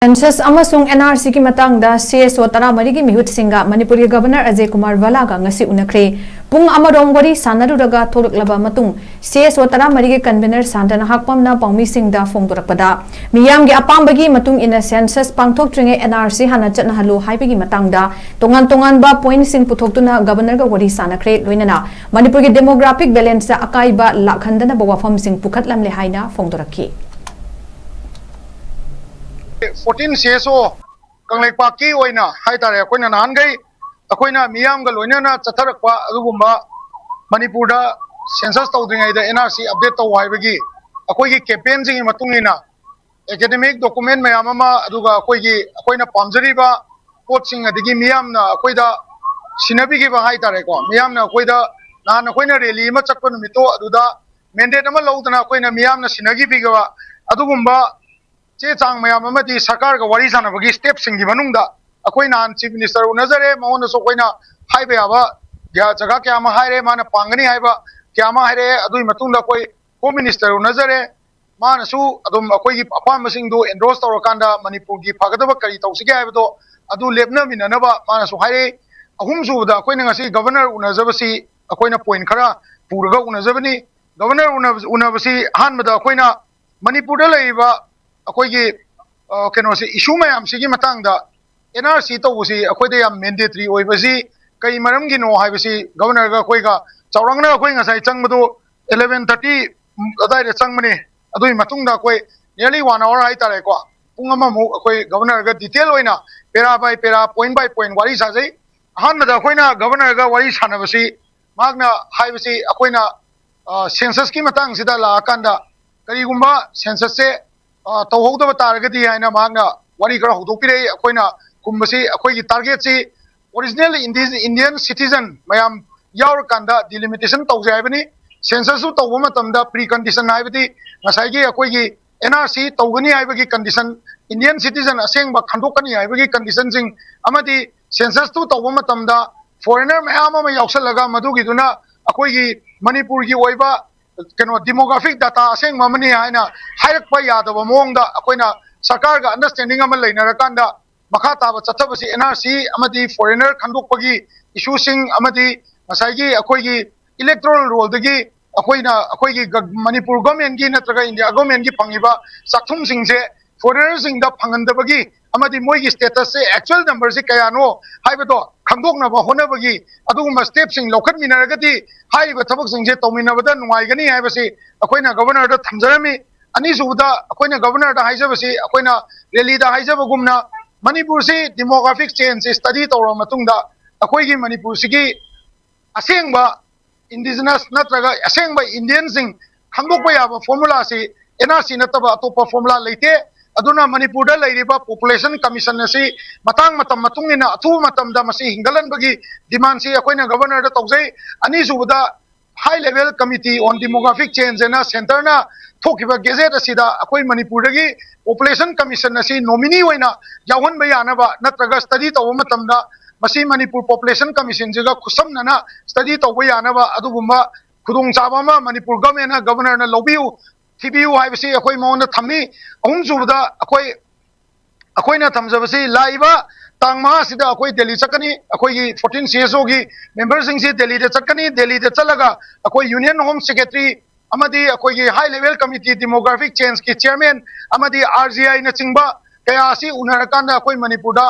census अमसुंग NRC की मतंगदा CSO तरामरी की मिहुत सिंगा मणिपुरी गवर्नर अजय कुमार वालागा ngasi उनखरे पुंग अमरोंग वरी सानरुरगा थोरकलबा मतुंग सीएसओ तरामरी के कन्वीनर सांदना हाकपमना पाउमी सिंगदा फोंगदोरकपदा मियामगी अपांबगी मतुंग इन सेंसस पांगथोकत्रिंगे एनआरसी हाना चटनाहलो हाइबगी मतंगदा तोंगान तोंगानबा पॉइंट सिंग पुथोकतुना गवर्नर गा वरी सानखरे लोइनना मणिपुर की डेमोग्राफिक बैलेंस अकाइबा लाखंदना बवाफम सिंग पुखतलमले हाइना फोंगदोरकी 14 CSO कंगलेपाकी ओइना हाइतारे अखोइना नानगई अखोइना मियामगा लोइना चथरकपा अदुगुम्बा मणिपुरदा सेंसस तौद्रिङैदा एनआरसी अपडेट तौ हाइबगी अखोइगी कैंपेन जिंगी मतुंगिना एकेडमिक डॉक्यूमेंट मयाम अमा अदुगा अखोइना पामजरीबा पोटसिंग अदगी मियामना अखोइदा सिनबिगिबा हाइतारेको मियामना अखोइदा नान अखोइना रैली अमा चक्पा नुमितो अदुदा मैंडेट अमा लौदना अखोइना मियामना सिनगिबिगबा अदुगुम्बा चे चांग मयाम अमदी सरकार का वरी सानबगी स्टेप सिंगी मनुंगदा अखोइ नान चीफ मिनिस्टर उनजरे मौन सो कोइना हाइबे याबा जगह क्या मा हाइरे माना पांगनी हाइबा क्या मा हाइरे अदुई मतुंगदा कोइ होम मिनिस्टर उनजरे मानसु अदुम अखोइगी अपाम मसिंगदो एंडोर्स तौरकांदा मणिपुर की फागदबा करी तौसिगे हाइबदो अदु लेबना मिननबा मानसु हाइरे अहुम सुबदा अखोइना ngasi गवर्नर उनजबसी अखोइना पॉइंट खरा पुरगा उनजबनी गवर्नर उनबसी हानमदा अखोइना मणिपुरदा लैबा अखोइगी केनोसी इशू मैम सिगी मतंगदा एनआरसी तौबसी अखोइदे याम मैंडेटरी ओइबसी कई मरमगी नो हाइबसी गवर्नर गा अखोइगा चावरंगना अखोइ ngasai चंगबदो 11:30 अदाइरे चंगमने अदुई मतुंगदा अखोइ नियरली 1 आवर हाइतारे को पुंग अमा मु अखोइ गवर्नर गा डिटेल ओइना पेरा बाय पेरा पॉइंट बाय पॉइंट वारी साजै अहानमदा अखोइना गवर्नर गा वारी सानबसी मागना हाइबसी अखोइना सेंसस की मतंग सिदा लाकांदा करीगुम्बा सेंसस से तौहौदब तारगदी हाइना मागना वारी खरा हौदोपिरे अखोइना कुंबसी अखोइगी टारगेट सी ओरिजिनल इंडियन सिटीजन मयाम यावर कांदा डिलिमिटेशन तौजे हाइबनी सेंसस सु तौबो मतमदा प्री कंडीशन हाइबदी ngसाइगी अखोइगी एनआरसी तौगनी हाइबगी कंडीशन इंडियन सिटीजन असेंगबा खंडोकनी हाइबगी कंडीशन सिंग अमदी सेंसस तु तौबो मतमदा फॉरेनर मयाम अमा यावसलगा मदुगिदुना अखोइगी मणिपुर की ओइबा केनो डेमोग्राफिक डाटा असेंग ममनी हाइना हाइरकपा यादब मोंगदा अखोइना सरकार का अंडरस्टैंडिंग अमा लेनरकांदा मखा ताब चथबसी एनआरसी अमदी फॉरेनर खंडोकपगी इशू सिंग अमदी ngसाइगी अखोइगी इलेक्टोरल रोल दगी अखोइना अखोइगी मणिपुर गवर्नमेंट की नत्रगा इंडिया गवर्नमेंट की फंगिबा साथुम सिंगसे फॉरेनर सिंग दा फंगंदबगी अमदी मोइगी स्टेटस से एक्चुअल नंबर से कयानो हाइबदो खंदोकनबा होनबगी अदुगुम्बा स्टेप सिंग लौखतमिनरगदी हाइबा थबक सिंगसे तौमिनबदा नुवाइगनी हाइबसी अखोइना गवर्नर दा थमजरमी अनीसुबदा अखोइना गवर्नर दा हाइजबसी अखोइना रैली दा हाइजबगुमना मणिपुर से डेमोग्राफिक चेंज से स्टडी तौर मतुंगदा अखोइगी मणिपुर सिगी असेंगबा इंडिजिनस नत्रगा असेंगबा इंडियन सिंग खंदोकबा याबा फॉर्मूला से एनआरसी नतबा अतोपा फॉर्मूला लेते अदुना मणिपुर दा लैरिबा पॉपुलेशन कमीशन से मतंग मतम मतुंगिना अथु मतम दा मसी हिंगलनबगी डिमांड से अखोइना गवर्नर दा तौजै अनीसुबदा high level committee on demographic change ना सेंटर ना थोकिबा गेजेट असिदा अखोइ मणिपुर दगी पॉपुलेशन कमीशन असी नॉमिनी होइना यावहन बयानबा नत्रगा स्टडी तौबा मतमदा मसी मणिपुर पॉपुलेशन कमीशन जगा खुसमना स्टडी तौबा यानबा अदुगुम्बा खुदोंग चाबा मणिपुर गवर्नमेंट गवर्नर ना लौबियु थिबियु हाइबसी अखोइ मौन थमनी अहुम सुबदा अखोइना थमजबसी लाइबा तांगमा सिदा अखोइ दिल्ली चकनी अखोइगी 14 CSO की मेंबर सिंग से दिल्ली दे चकनी दिल्ली दे चलगा अखोइ यूनियन होम सेक्रेटरी अमदी अखोइगी high level committee demographic change की चेयरमैन अमदी RGI न चिंगबा कया सी उनरकांदा अखोइ मणिपुर दा